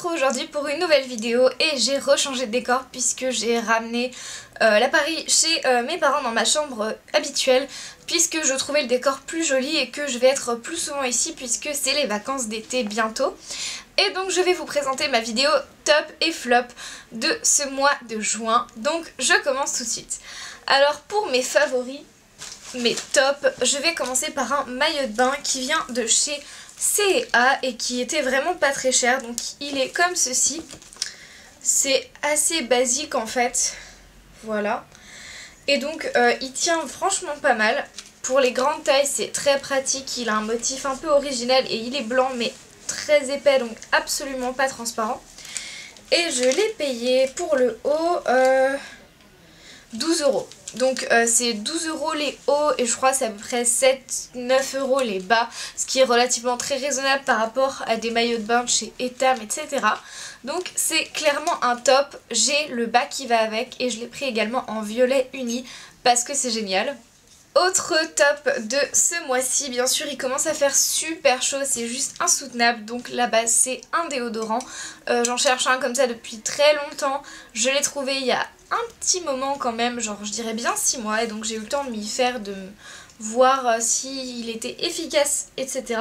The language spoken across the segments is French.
retrouve aujourd'hui pour une nouvelle vidéo et j'ai rechangé de décor puisque j'ai ramené l'appareil chez mes parents dans ma chambre habituelle puisque je trouvais le décor plus joli et que je vais être plus souvent ici puisque c'est les vacances d'été bientôt. Et donc je vais vous présenter ma vidéo top et flop de ce mois de juin. Donc je commence tout de suite. Alors pour mes favoris, mes tops, je vais commencer par un maillot de bain qui vient de chez C&A et qui était vraiment pas très cher. Donc il est comme ceci. C'est assez basique en fait. Voilà. Et donc il tient franchement pas mal. Pour les grandes tailles c'est très pratique. Il a un motif un peu original et il est blanc mais très épais, donc absolument pas transparent. Et je l'ai payé pour le haut 12 €. Donc c'est 12 € les hauts et je crois c'est à peu près 7-9 € les bas, ce qui est relativement très raisonnable par rapport à des maillots de bain de chez Etam, etc. Donc c'est clairement un top. J'ai le bas qui va avec et je l'ai pris également en violet uni parce que c'est génial. Autre top de ce mois-ci, bien sûr il commence à faire super chaud, c'est juste insoutenable. Donc la base c'est un déodorant, j'en cherche un comme ça depuis très longtemps. Je l'ai trouvé il y a un petit moment quand même, genre je dirais bien 6 mois. Et donc j'ai eu le temps de m'y faire, de voir s'il était efficace, etc.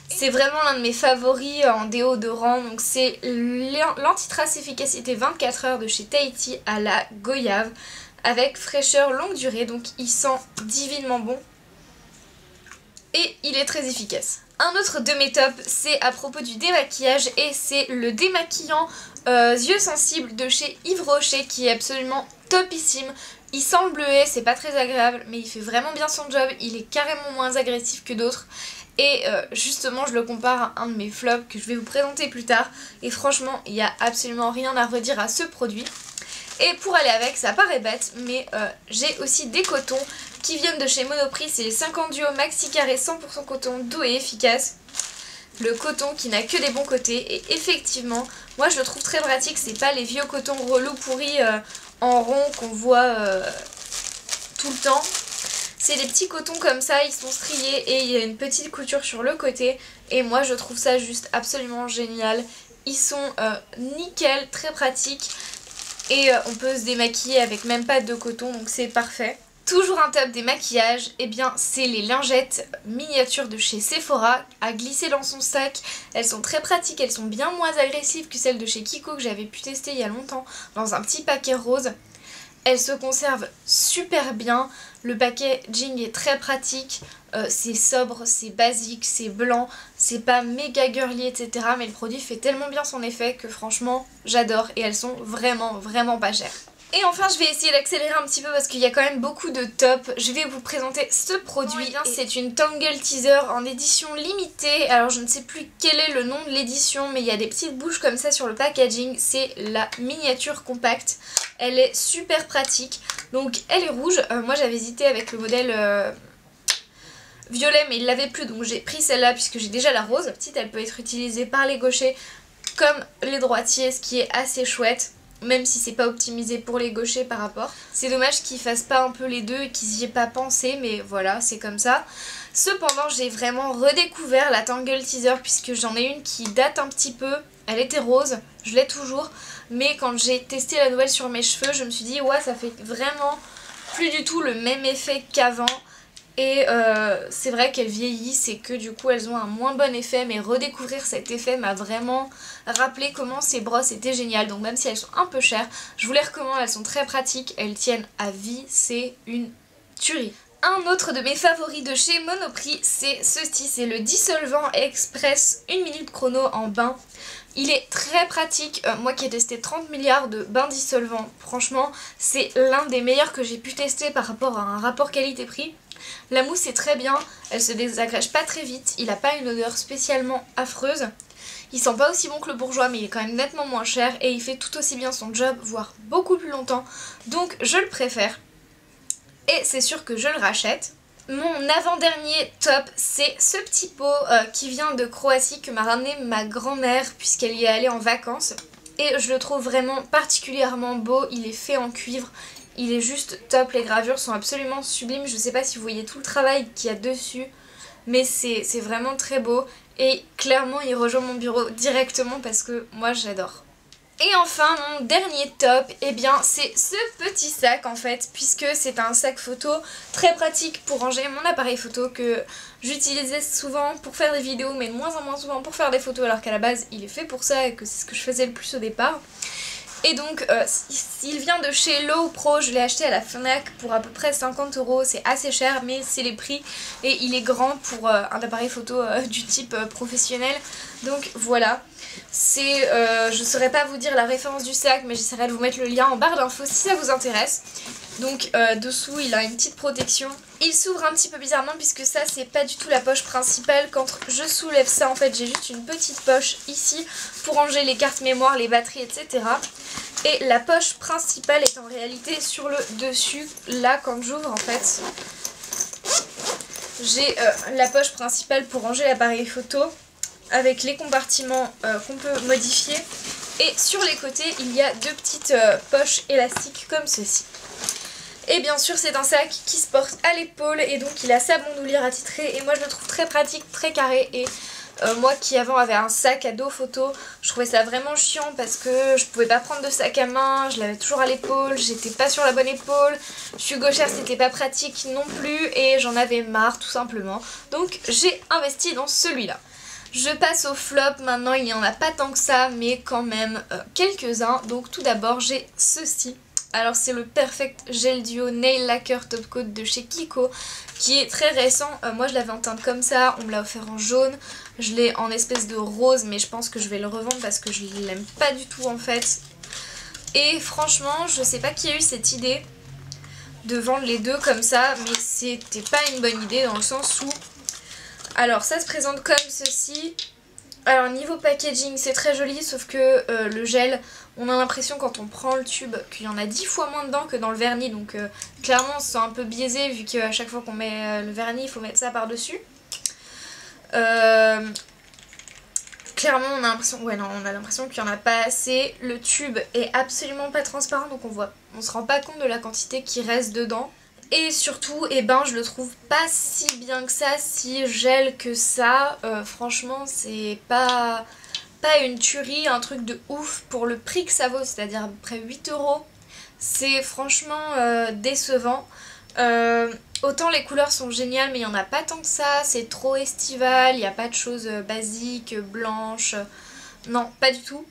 C'est vraiment l'un de mes favoris en déodorant. Donc c'est l'antitrace efficacité 24 heures de chez Tahiti à la goyave, avec fraîcheur longue durée, donc il sent divinement bon et il est très efficace. Un autre de mes tops, c'est à propos du démaquillage et c'est le démaquillant yeux sensibles de chez Yves Rocher qui est absolument topissime. Il sent le bleuet, c'est pas très agréable mais il fait vraiment bien son job, il est carrément moins agressif que d'autres. Et justement je le compare à un de mes flops que je vais vous présenter plus tard et franchement il n'y a absolument rien à redire à ce produit. Et pour aller avec, ça paraît bête, mais j'ai aussi des cotons qui viennent de chez Monoprix. C'est les 50 duo maxi carré 100% coton doux et efficace. Le coton qui n'a que des bons côtés. Et effectivement, moi je le trouve très pratique. C'est pas les vieux cotons relous pourris en rond qu'on voit tout le temps. C'est des petits cotons comme ça, ils sont striés et il y a une petite couture sur le côté. Et moi je trouve ça juste absolument génial. Ils sont nickel, très pratiques. Et on peut se démaquiller avec même pas de coton, donc c'est parfait. Toujours un top des maquillages, et bien c'est les lingettes miniatures de chez Sephora à glisser dans son sac. Elles sont très pratiques, elles sont bien moins agressives que celles de chez Kiko que j'avais pu tester il y a longtemps dans un petit paquet rose. Elles se conservent super bien, le packaging est très pratique, c'est sobre, c'est basique, c'est blanc, c'est pas méga girly, etc. Mais le produit fait tellement bien son effet que franchement j'adore et elles sont vraiment pas chères. Et enfin je vais essayer d'accélérer un petit peu parce qu'il y a quand même beaucoup de tops. Je vais vous présenter ce produit. C'est une Tangle Teaser en édition limitée. Alors je ne sais plus quel est le nom de l'édition mais il y a des petites bouches comme ça sur le packaging. C'est la miniature compacte. Elle est super pratique. Donc elle est rouge. Moi j'avais hésité avec le modèle violet mais il l'avait plus donc j'ai pris celle-là puisque j'ai déjà la rose. La petite elle peut être utilisée par les gauchers comme les droitiers, ce qui est assez chouette. Même si c'est pas optimisé pour les gauchers par rapport. C'est dommage qu'ils fassent pas un peu les deux et qu'ils y aient pas pensé, mais voilà, c'est comme ça. Cependant, j'ai vraiment redécouvert la Tangle Teaser puisque j'en ai une qui date un petit peu. Elle était rose, je l'ai toujours. Mais quand j'ai testé la nouvelle sur mes cheveux, je me suis dit, ouais, ça fait vraiment plus du tout le même effet qu'avant. Et c'est vrai qu'elles vieillissent et que du coup elles ont un moins bon effet, mais redécouvrir cet effet m'a vraiment rappelé comment ces brosses étaient géniales. Donc même si elles sont un peu chères, je vous les recommande, elles sont très pratiques, elles tiennent à vie, c'est une tuerie. Un autre de mes favoris de chez Monoprix, c'est ceci, c'est le dissolvant express 1 minute chrono en bain. Il est très pratique, moi qui ai testé 30 milliards de bains dissolvants, franchement c'est l'un des meilleurs que j'ai pu tester par rapport à un rapport qualité-prix. La mousse est très bien, elle se désagrège pas très vite, il a pas une odeur spécialement affreuse. Il sent pas aussi bon que le bourgeois mais il est quand même nettement moins cher et il fait tout aussi bien son job, voire beaucoup plus longtemps. Donc je le préfère et c'est sûr que je le rachète. Mon avant-dernier top, c'est ce petit pot qui vient de Croatie que m'a ramené ma grand-mère puisqu'elle y est allée en vacances. Et je le trouve vraiment particulièrement beau, il est fait en cuivre. Il est juste top, les gravures sont absolument sublimes. Je sais pas si vous voyez tout le travail qu'il y a dessus, mais c'est vraiment très beau. et clairement il rejoint mon bureau directement parce que moi j'adore. Et enfin mon dernier top, eh bien c'est ce petit sac en fait, puisque c'est un sac photo très pratique pour ranger mon appareil photo que j'utilisais souvent pour faire des vidéos mais de moins en moins souvent pour faire des photos, alors qu'à la base il est fait pour ça et que c'est ce que je faisais le plus au départ. Et donc il vient de chez Low Pro, je l'ai acheté à la Fnac pour à peu près 50 €, c'est assez cher mais c'est les prix et il est grand pour un appareil photo du type professionnel, donc voilà. C'est, je ne saurais pas vous dire la référence du sac mais j'essaierai de vous mettre le lien en barre d'infos si ça vous intéresse. Donc dessous il a une petite protection. Il s'ouvre un petit peu bizarrement puisque ça c'est pas du tout la poche principale. Quand je soulève ça en fait j'ai juste une petite poche ici pour ranger les cartes mémoire, les batteries etc. Et la poche principale est en réalité sur le dessus. Là quand j'ouvre en fait j'ai la poche principale pour ranger l'appareil photo avec les compartiments qu'on peut modifier. Et sur les côtés il y a deux petites poches élastiques comme ceci. Et bien sûr c'est un sac qui se porte à l'épaule et donc il a sa bandoulière attitrée et moi je le trouve très pratique, très carré. Et moi qui avant avait un sac à dos photo, je trouvais ça vraiment chiant parce que je pouvais pas prendre de sac à main, je l'avais toujours à l'épaule, j'étais pas sur la bonne épaule, je suis gauchère, c'était pas pratique non plus et j'en avais marre tout simplement. Donc j'ai investi dans celui-là. Je passe au flop, maintenant il n'y en a pas tant que ça mais quand même quelques-uns. Donc tout d'abord j'ai ceci. Alors c'est le Perfect Gel Duo Nail Lacquer Top Coat de chez Kiko qui est très récent. Moi je l'avais en teinte comme ça, on me l'a offert en jaune, je l'ai en espèce de rose mais je pense que je vais le revendre parce que je l'aime pas du tout en fait. Et franchement je sais pas qui a eu cette idée de vendre les deux comme ça mais c'était pas une bonne idée dans le sens où... Alors ça se présente comme ceci. Alors niveau packaging c'est très joli sauf que le gel, on a l'impression quand on prend le tube qu'il y en a 10 fois moins dedans que dans le vernis. Donc clairement on se sent un peu biaisé vu qu'à chaque fois qu'on met le vernis il faut mettre ça par dessus. Clairement on a l'impression, ouais non, on a l'impression qu'il n'y en a pas assez. Le tube est absolument pas transparent donc on se rend pas compte de la quantité qui reste dedans. Et surtout, eh ben, je le trouve pas si bien que ça, si gel que ça. Franchement, c'est pas une tuerie, un truc de ouf pour le prix que ça vaut, c'est-à-dire à peu près 8 €. C'est franchement décevant. Autant les couleurs sont géniales, mais il n'y en a pas tant que ça. C'est trop estival, il n'y a pas de choses basiques, blanches. Non, pas du tout.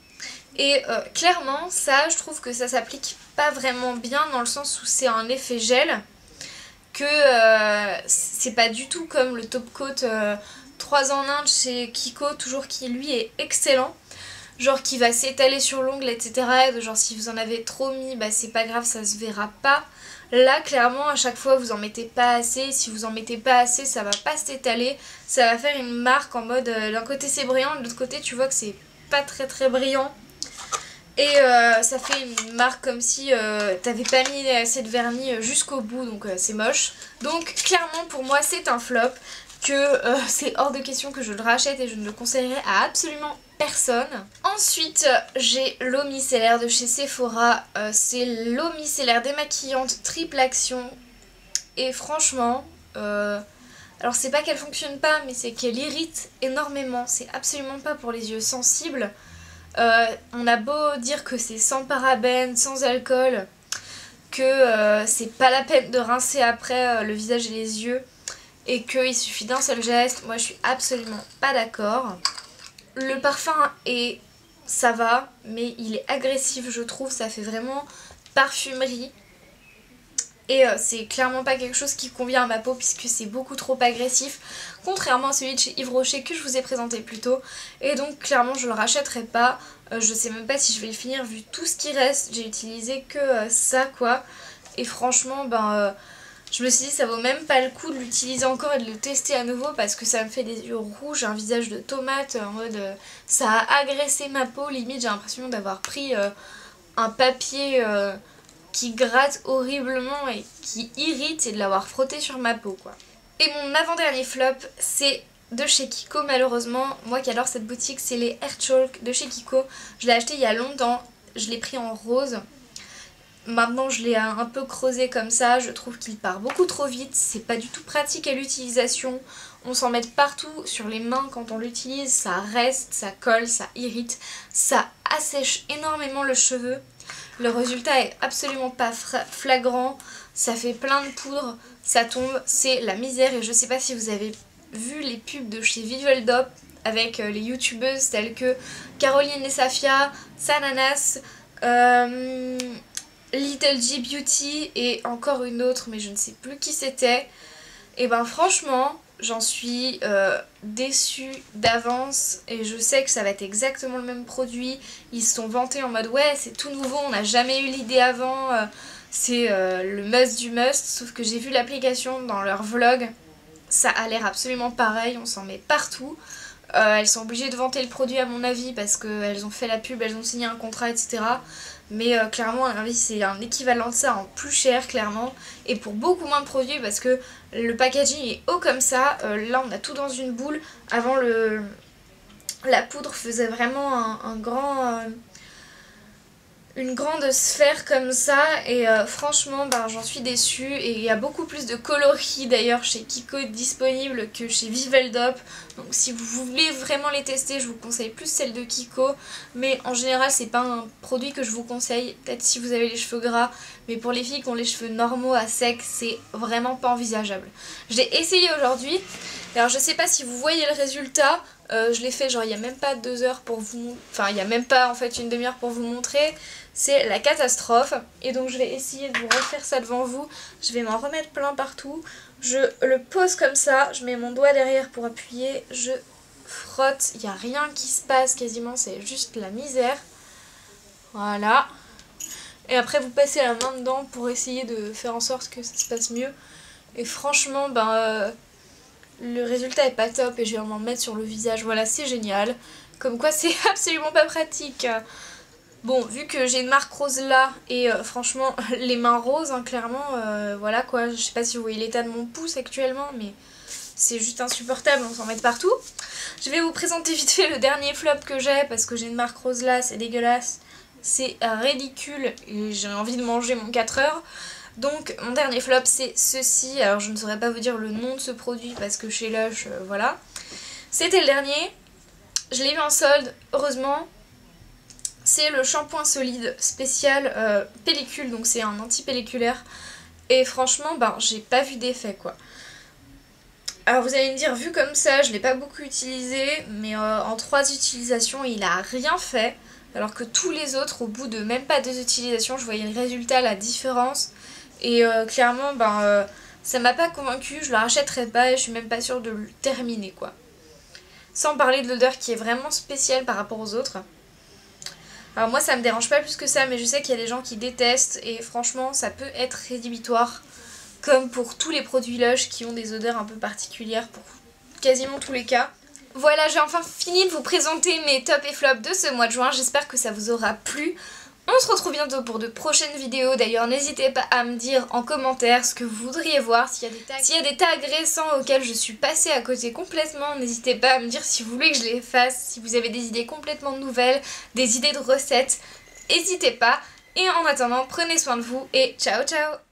Et clairement, ça, je trouve que ça s'applique pas vraiment bien dans le sens où c'est un effet gel. Que c'est pas du tout comme le top coat 3 en 1 chez Kiko, toujours qui lui est excellent, genre qui va s'étaler sur l'ongle etc. Et genre si vous en avez trop mis, bah c'est pas grave, ça se verra pas. Là clairement à chaque fois vous en mettez pas assez, si vous en mettez pas assez ça va pas s'étaler, ça va faire une marque en mode d'un côté c'est brillant, de l'autre côté tu vois que c'est pas très brillant. Et ça fait une marque comme si t'avais pas mis assez de vernis jusqu'au bout, donc c'est moche. Donc clairement pour moi c'est un flop, que c'est hors de question que je le rachète et je ne le conseillerais à absolument personne. Ensuite j'ai l'eau micellaire de chez Sephora, c'est l'eau micellaire démaquillante triple action. Et franchement, alors c'est pas qu'elle fonctionne pas mais c'est qu'elle irrite énormément, c'est absolument pas pour les yeux sensibles. On a beau dire que c'est sans parabènes, sans alcool, que c'est pas la peine de rincer après le visage et les yeux et qu'il suffit d'un seul geste, moi je suis absolument pas d'accord. Le parfum ça va, mais il est agressif je trouve, ça fait vraiment parfumerie. Et c'est clairement pas quelque chose qui convient à ma peau puisque c'est beaucoup trop agressif, contrairement à celui de chez Yves Rocher que je vous ai présenté plus tôt. Et donc clairement je le rachèterai pas, je sais même pas si je vais le finir vu tout ce qui reste, j'ai utilisé que ça quoi. Et franchement je me suis dit ça vaut même pas le coup de l'utiliser encore et de le tester à nouveau parce que ça me fait des yeux rouges, un visage de tomate, en mode ça a agressé ma peau, limite j'ai l'impression d'avoir pris un papier... qui gratte horriblement et qui irrite et de l'avoir frotté sur ma peau quoi. Et mon avant-dernier flop c'est de chez Kiko malheureusement, moi qui adore cette boutique, c'est les Air Chalk de chez Kiko. Je l'ai acheté il y a longtemps, je l'ai pris en rose Maintenant je l'ai un peu creusé comme ça, je trouve qu'il part beaucoup trop vite, c'est pas du tout pratique à l'utilisation. On s'en met partout sur les mains quand on l'utilise, ça reste, ça colle, ça irrite, ça assèche énormément le cheveu. Le résultat est absolument pas flagrant, ça fait plein de poudre, ça tombe, c'est la misère. Et je sais pas si vous avez vu les pubs de chez Viveldop avec les youtubeuses telles que Caroline et Safia, Sananas, Little G Beauty et encore une autre mais je ne sais plus qui c'était. Et ben franchement j'en suis déçue d'avance et je sais que ça va être exactement le même produit. Ils se sont vantés en mode ouais c'est tout nouveau, on n'a jamais eu l'idée avant, c'est le must du must. Sauf que j'ai vu l'application dans leur vlog, ça a l'air absolument pareil, on s'en met partout. Elles sont obligées de vanter le produit à mon avis parce qu'elles ont fait la pub, elles ont signé un contrat etc. Mais clairement à mon avis c'est un équivalent de ça en plus cher clairement. Et pour beaucoup moins de produits parce que le packaging est haut comme ça. Là on a tout dans une boule. Avant la poudre faisait vraiment une grande sphère comme ça et franchement j'en suis déçue. Et il y a beaucoup plus de coloris d'ailleurs chez Kiko disponible que chez Viveldop, donc si vous voulez vraiment les tester je vous conseille plus celle de Kiko, mais en général c'est pas un produit que je vous conseille, peut-être si vous avez les cheveux gras, mais pour les filles qui ont les cheveux normaux à sec c'est vraiment pas envisageable. Je l'ai essayé aujourd'hui, alors je sais pas si vous voyez le résultat. Je l'ai fait genre il n'y a même pas 2 heures pour vous... Enfin il n'y a même pas en fait une demi-heure pour vous montrer. C'est la catastrophe. Et donc je vais essayer de vous refaire ça devant vous. Je vais m'en remettre plein partout. Je le pose comme ça. Je mets mon doigt derrière pour appuyer. Je frotte. Il n'y a rien qui se passe quasiment. C'est juste la misère. Voilà. Et après vous passez la main dedans pour essayer de faire en sorte que ça se passe mieux. Et franchement le résultat est pas top et je vais m'en mettre sur le visage. Voilà, c'est génial. Comme quoi c'est absolument pas pratique. Bon, vu que j'ai une marque rose là et franchement les mains roses hein, clairement, voilà quoi. Je sais pas si vous voyez l'état de mon pouce actuellement mais c'est juste insupportable, on s'en met partout. Je vais vous présenter vite fait le dernier flop que j'ai parce que j'ai une marque rose là, c'est dégueulasse. C'est ridicule et j'ai envie de manger mon 4 heures. Donc mon dernier flop c'est ceci, alors je ne saurais pas vous dire le nom de ce produit parce que chez Lush, voilà. C'était le dernier, je l'ai eu en solde, heureusement. C'est le shampoing solide spécial pellicule, donc c'est un anti-pelliculaire. Et franchement, j'ai pas vu d'effet quoi. Alors vous allez me dire, vu comme ça, je l'ai pas beaucoup utilisé, mais en 3 utilisations il a rien fait. Alors que tous les autres, au bout de même pas 2 utilisations, je voyais le résultat, la différence. Et clairement, ça m'a pas convaincue, je le rachèterai pas et je suis même pas sûre de le terminer quoi. Sans parler de l'odeur qui est vraiment spéciale par rapport aux autres. Alors moi ça me dérange pas plus que ça, mais je sais qu'il y a des gens qui détestent et franchement ça peut être rédhibitoire. Comme pour tous les produits Lush qui ont des odeurs un peu particulières pour quasiment tous les cas. Voilà, j'ai enfin fini de vous présenter mes tops et flops de ce mois de juin, j'espère que ça vous aura plu. On se retrouve bientôt pour de prochaines vidéos. D'ailleurs, n'hésitez pas à me dire en commentaire ce que vous voudriez voir. S'il y a des tags récents auxquels je suis passée à côté complètement, n'hésitez pas à me dire si vous voulez que je les fasse. Si vous avez des idées complètement nouvelles, des idées de recettes, n'hésitez pas. Et en attendant, prenez soin de vous et ciao ciao!